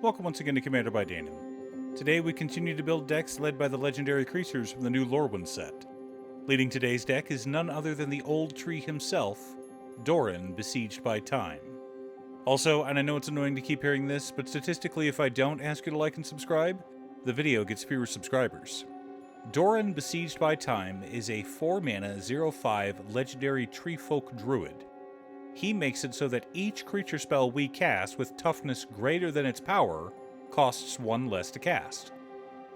Welcome once again to Commander by Danon. Today we continue to build decks led by the legendary creatures from the new Lorwyn set. Leading today's deck is none other than the old tree himself, Doran, Besieged by Time. Also, and I know it's annoying to keep hearing this, but statistically if I don't ask you to like and subscribe, the video gets fewer subscribers. Doran, Besieged by Time is a 4-mana 0/5 legendary tree folk druid. He makes it so that each creature spell we cast with toughness greater than its power costs 1 less to cast.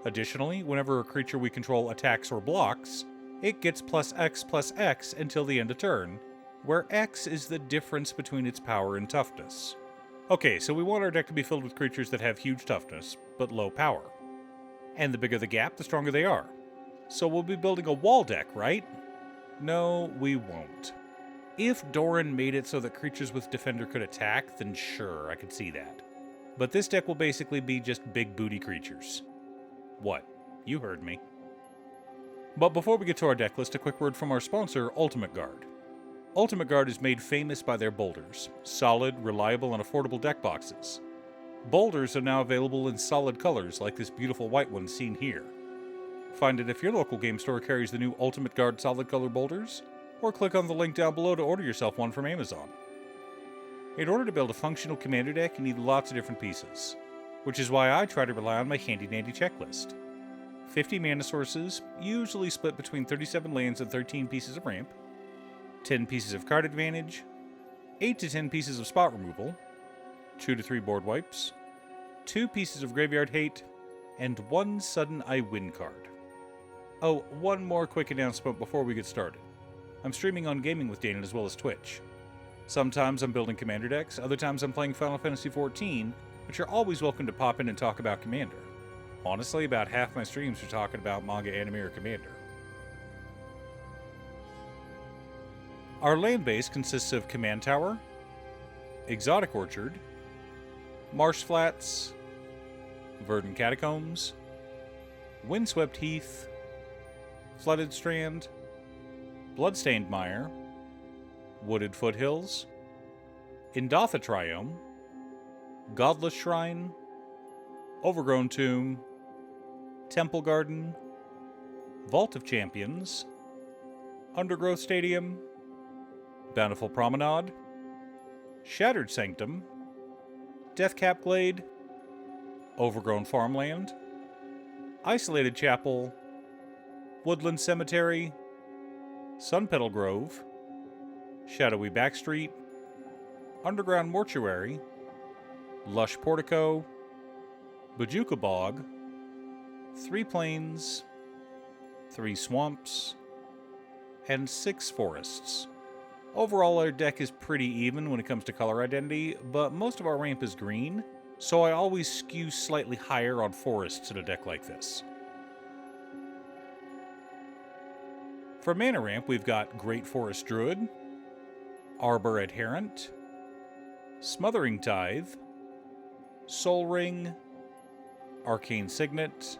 Additionally, whenever a creature we control attacks or blocks, it gets +X until the end of turn, where X is the difference between its power and toughness. Okay, so we want our deck to be filled with creatures that have huge toughness, but low power. And the bigger the gap, the stronger they are. So we'll be building a wall deck, right? No, we won't. If Doran made it so that creatures with Defender could attack, then sure, I could see that. But this deck will basically be just big booty creatures. What? You heard me. But before we get to our deck list, a quick word from our sponsor, Ultimate Guard. Ultimate Guard is made famous by their boulders, solid, reliable, and affordable deck boxes. Boulders are now available in solid colors like this beautiful white one seen here. Find it if your local game store carries the new Ultimate Guard solid color boulders, or click on the link down below to order yourself one from Amazon. In order to build a functional commander deck, you need lots of different pieces, which is why I try to rely on my handy-dandy checklist. 50 mana sources, usually split between 37 lands and 13 pieces of ramp, 10 pieces of card advantage, 8 to 10 pieces of spot removal, 2 to 3 board wipes, 2 pieces of graveyard hate, and 1 sudden I win card. Oh, one more quick announcement before we get started. I'm streaming on Gaming with Danon as well as Twitch. Sometimes I'm building Commander decks, other times I'm playing Final Fantasy XIV, but you're always welcome to pop in and talk about Commander. Honestly, about half my streams are talking about manga, anime, or Commander. Our land base consists of Command Tower, Exotic Orchard, Marsh Flats, Verdant Catacombs, Windswept Heath, Flooded Strand, Bloodstained Mire, Wooded Foothills, Indotha Triome, Godless Shrine, Overgrown Tomb, Temple Garden, Vault of Champions, Undergrowth Stadium, Bountiful Promenade, Shattered Sanctum, Deathcap Glade, Overgrown Farmland, Isolated Chapel, Woodland Cemetery, Sunpetal Grove, Shadowy Backstreet, Underground Mortuary, Lush Portico, Bajuka Bog, 3 Plains, 3 Swamps, and 6 Forests. Overall, our deck is pretty even when it comes to color identity, but most of our ramp is green, so I always skew slightly higher on forests in a deck like this. For mana ramp, we've got Great Forest Druid, Arbor Adherent, Smothering Tithe, Soul Ring, Arcane Signet,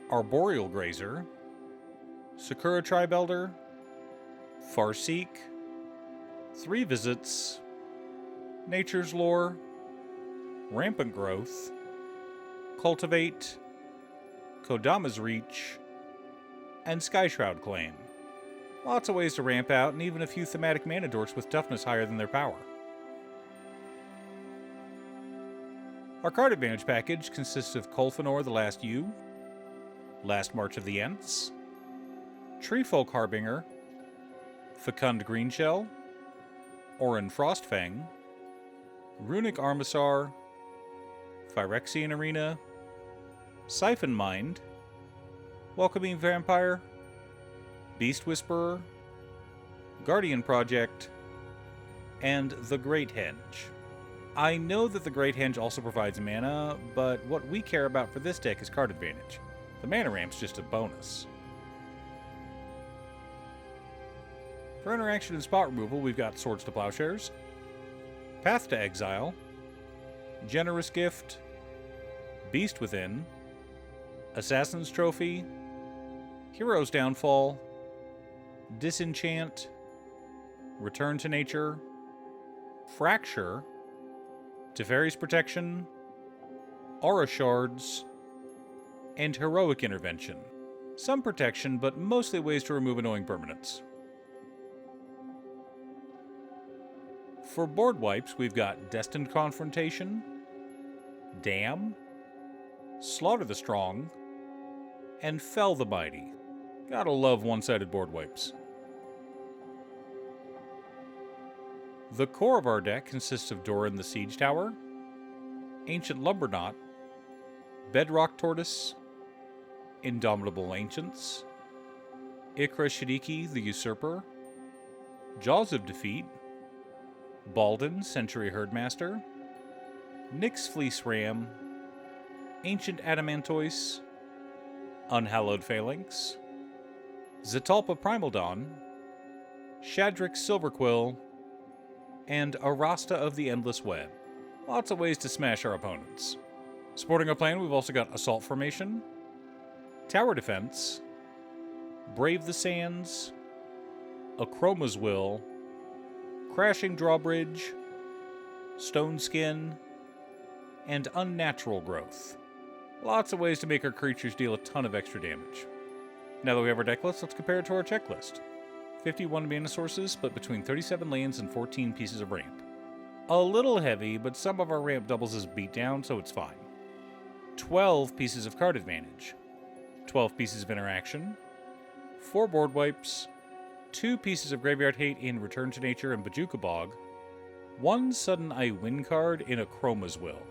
Arboreal Grazer, Sakura Tribe Elder, Farseek, 3 Visits, Nature's Lore, Rampant Growth, Cultivate, Kodama's Reach, and Skyshroud Claim. Lots of ways to ramp out, and even a few thematic mana dorks with toughness higher than their power. Our card advantage package consists of Kolfanor the Last Yew, Last March of the Ents, Treefolk Harbinger, Fecund Greenshell, Orin Frostfang, Runic Armisar, Phyrexian Arena, Siphon Mind, Welcoming Vampire, Beast Whisperer, Guardian Project, and the Great Henge. I know that the Great Henge also provides mana, but what we care about for this deck is card advantage. The mana ramp's just a bonus. For interaction and spot removal, we've got Swords to Plowshares, Path to Exile, Generous Gift, Beast Within, Assassin's Trophy, Hero's Downfall, Disenchant, Return to Nature, Fracture, Teferi's Protection, aura shards, and heroic intervention. Some protection, but mostly ways to remove annoying permanents. For board wipes, we've got Destined Confrontation, Damn, Slaughter the Strong, and Fell the Mighty. Gotta love one-sided board wipes. The core of our deck consists of Doran the Siege Tower, Ancient Lumberknot, Bedrock Tortoise, Indomitable Ancients, Ikra Shadiki the Usurper, Jaws of Defeat, Balden Century Herdmaster, Nyx Fleece Ram, Ancient Adamantoise, Unhallowed Phalanx, Zetalpa Primal Dawn, Shadrick Silverquill, and Arasta of the Endless Web. Lots of ways to smash our opponents. Supporting our plan, we've also got Assault Formation, Tower Defense, Brave the Sands, Akroma's Will, Crashing Drawbridge, Stone Skin, and Unnatural Growth. Lots of ways to make our creatures deal a ton of extra damage. Now that we have our deck list, let's compare it to our checklist. 51 mana sources, split between 37 lands and 14 pieces of ramp. A little heavy, but some of our ramp doubles as beatdown, so it's fine. 12 pieces of card advantage, 12 pieces of interaction, 4 board wipes, 2 pieces of graveyard hate in Return to Nature and Bajuka Bog, 1 sudden I win card in Akroma's Will.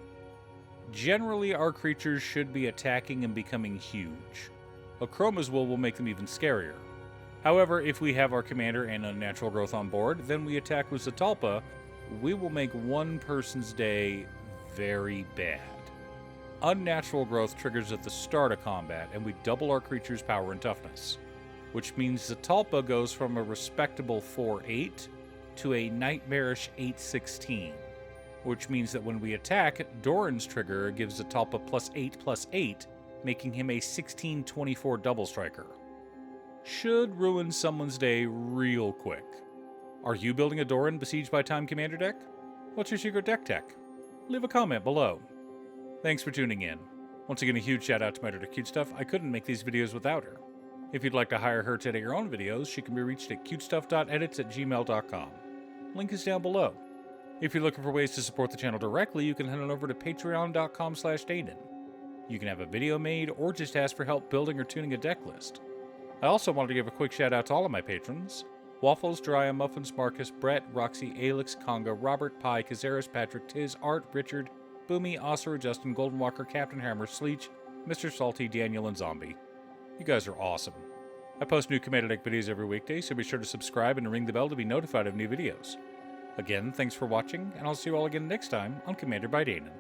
Generally, our creatures should be attacking and becoming huge. Akroma's Will make them even scarier. However, if we have our commander and Unnatural Growth on board, then we attack with Zetalpa, we will make one person's day very bad. Unnatural Growth triggers at the start of combat, and we double our creature's power and toughness, which means Zetalpa goes from a respectable 4/8 to a nightmarish 8/16, which means that when we attack, Doran's trigger gives Zetalpa +8/+8, making him a 16/24 double striker. Should ruin someone's day real quick. Are you building a Doran Besieged by Time Commander deck? What's your secret deck tech? Leave a comment below. Thanks for tuning in. Once again, a huge shout out to my editor Cutestuff. I couldn't make these videos without her. If you'd like to hire her to edit your own videos, she can be reached at cutestuff.edits@gmail.com. Link is down below. If you're looking for ways to support the channel directly, you can head on over to patreon.com/Danon. You can have a video made or just ask for help building or tuning a deck list. I also wanted to give a quick shout out to all of my patrons: Waffles, Jariah, Muffins, Marcus, Brett, Roxy, Alex, Conga, Robert, Pi, Kazaris, Patrick, Tiz, Art, Richard, Boomy, Osir, Justin, Golden Walker, Captain Hammer, Sleech, Mr. Salty, Daniel, and Zombie. You guys are awesome. I post new Commander deck videos every weekday, so be sure to subscribe and ring the bell to be notified of new videos. Again, thanks for watching, and I'll see you all again next time on Commander by Danon.